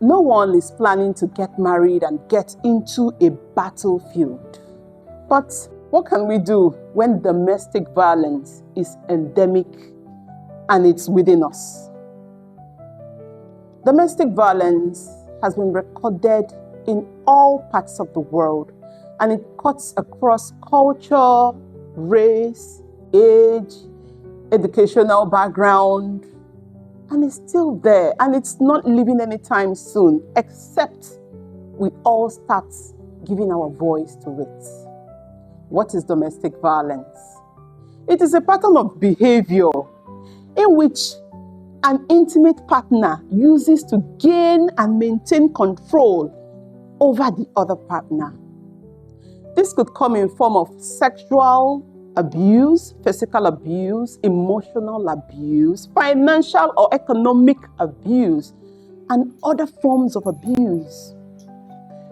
No one is planning to get married and get into a battlefield. But what can we do when domestic violence is endemic and it's within us? Domestic violence has been recorded in all parts of the world, and it cuts across culture, race, age, educational background, and it's still there, and it's not leaving anytime soon, except we all start giving our voice to it. What is domestic violence? It is a pattern of behavior in which an intimate partner uses to gain and maintain control over the other partner. This could come in form of sexual abuse, physical abuse, emotional abuse, financial or economic abuse, and other forms of abuse.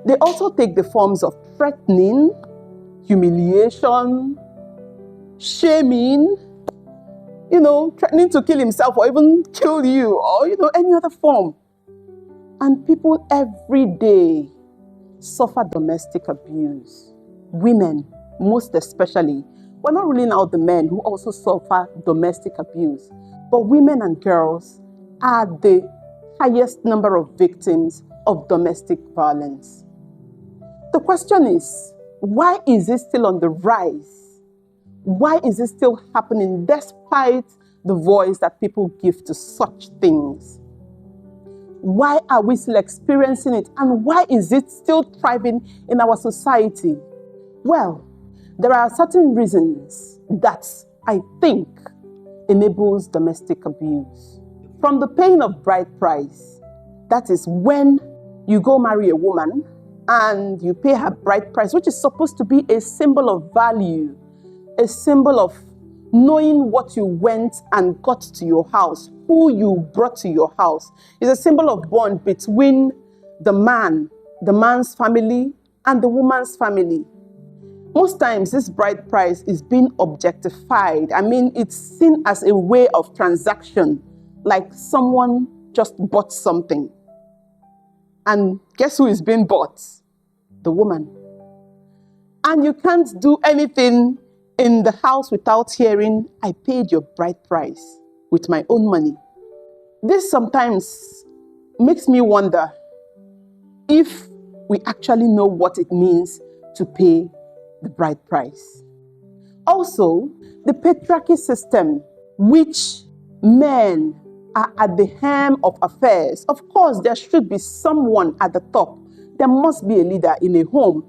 They also take the forms of threatening, humiliation, shaming, threatening to kill himself or even kill you, or, any other form. And people every day suffer domestic abuse. Women, most especially. We're not ruling out the men who also suffer domestic abuse, but women and girls are the highest number of victims of domestic violence. The question is, why is it still on the rise? Why is it still happening despite the voice that people give to such things? Why are we still experiencing it? And why is it still thriving in our society? Well, there are certain reasons that I think enables domestic abuse. From the paying of bride price, that is when you go marry a woman and you pay her bride price, which is supposed to be a symbol of value, a symbol of knowing what you went and got to your house, who you brought to your house. It's a symbol of bond between the man's family, and the woman's family. Most times, this bride price is being objectified. It's seen as a way of transaction, like someone just bought something. And guess who is being bought? The woman. And you can't do anything in the house without hearing, I paid your bride price with my own money. This sometimes makes me wonder if we actually know what it means to pay the bride price. Also, the patriarchy system, which men are at the helm of affairs. Of course, there should be someone at the top. There must be a leader in a home.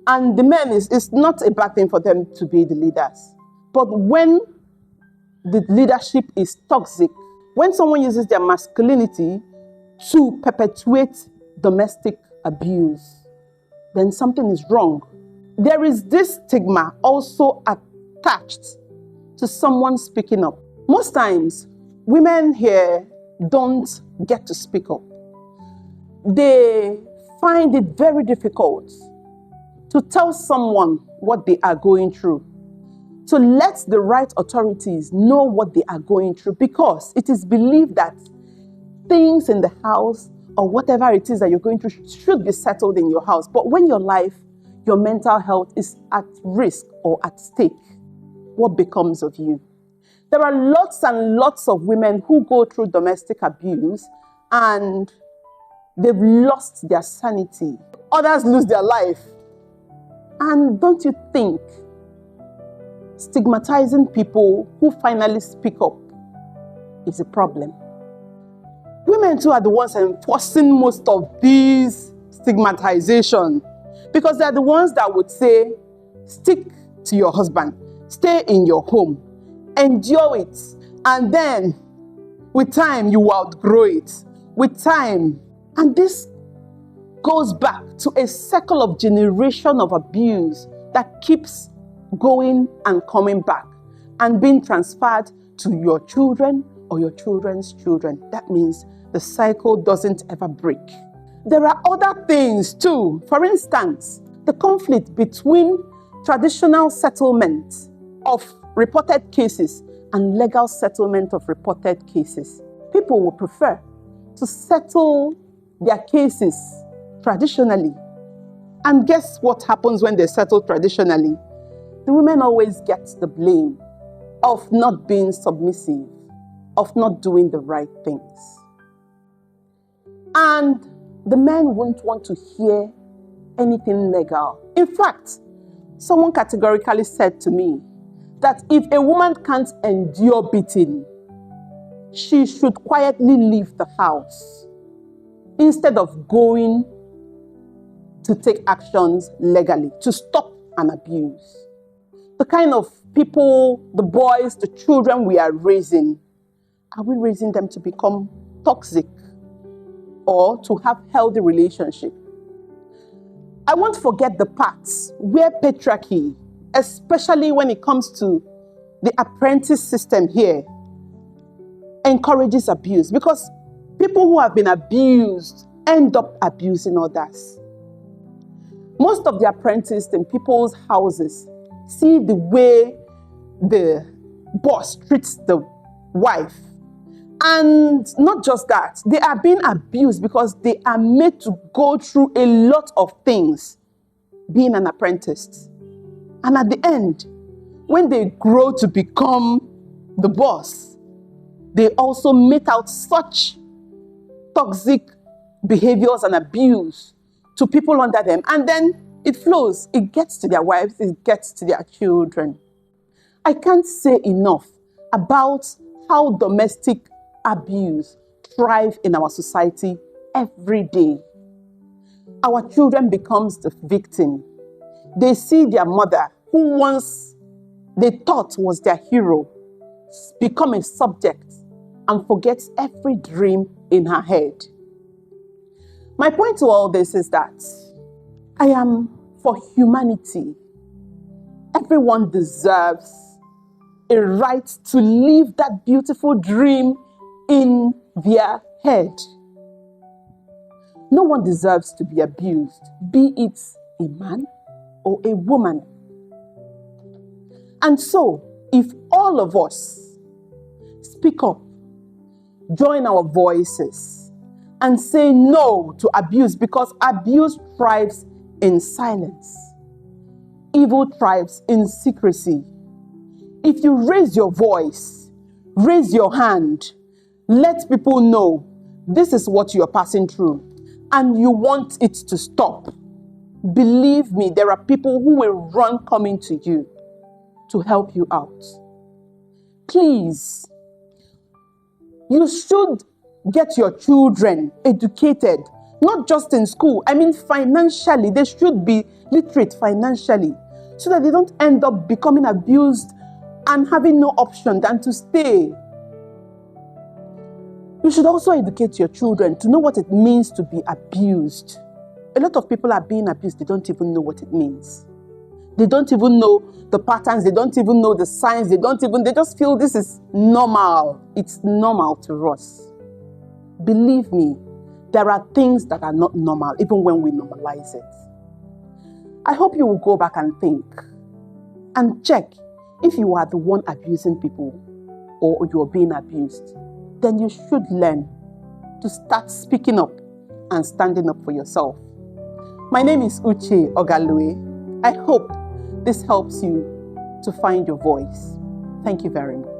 And the men, it's not a bad thing for them to be the leaders. But when the leadership is toxic, when someone uses their masculinity to perpetuate domestic abuse, then something is wrong. There is this stigma also attached to someone speaking up. Most times, women here don't get to speak up. They find it very difficult to tell someone what they are going through, to let the right authorities know what they are going through, because it is believed that things in the house or whatever it is that you're going through should be settled in your house. But when your life, your mental health is at risk or at stake, what becomes of you? There are lots and lots of women who go through domestic abuse and they've lost their sanity. Others lose their life. And don't you think stigmatizing people who finally speak up is a problem? Women too are the ones enforcing most of these stigmatization, because they're the ones that would say, stick to your husband, stay in your home, endure it, and then with time you will outgrow it. With time. And this goes back to a cycle of generation of abuse that keeps going and coming back and being transferred to your children or your children's children. That means the cycle doesn't ever break. There are other things too. For instance, the conflict between traditional settlement of reported cases and legal settlement of reported cases. People will prefer to settle their cases traditionally. And guess what happens when they settle traditionally? The women always get the blame of not being submissive, of not doing the right things. And the men won't want to hear anything legal. In fact, someone categorically said to me that if a woman can't endure beating, she should quietly leave the house instead of going to take actions legally to stop an abuse. The kind of people, the boys, the children we are raising we raising them to become toxic or to have healthy relationship? I won't forget the parts where patriarchy, especially when it comes to the apprentice system here, encourages abuse, because people who have been abused end up abusing others. Most of the apprentices in people's houses see the way the boss treats the wife. And not just that, they are being abused because they are made to go through a lot of things being an apprentice. And at the end, when they grow to become the boss, they also mete out such toxic behaviors and abuse to people under them. And then it flows. It gets to their wives. It gets to their children. I can't say enough about how domestic abuse thrive in our society every day. Our children becomes the victim. They see their mother, who once they thought was their hero, become a subject and forgets every dream in her head. My point to all this is that I am for humanity. Everyone deserves a right to live that beautiful dream in their head. No one deserves to be abused, be it a man or a woman. And so, if all of us speak up, join our voices, and say no to abuse, because abuse thrives in silence. Evil thrives in secrecy. If you raise your voice, raise your hand, let people know this is what you're passing through and you want it to stop. Believe me, there are people who will run coming to you to help you out. Please, you should get your children educated, not just in school. I mean financially, they should be literate financially so that they don't end up becoming abused and having no option than to stay. You should also educate your children to know what it means to be abused. A lot of people are being abused, they don't even know what it means. They don't even know the patterns, they don't even know the signs, they just feel this is normal. It's normal to us. Believe me, there are things that are not normal, even when we normalize it. I hope you will go back and think and check if you are the one abusing people or you are being abused. Then you should learn to start speaking up and standing up for yourself. My name is Uche Ogalue. I hope this helps you to find your voice. Thank you very much.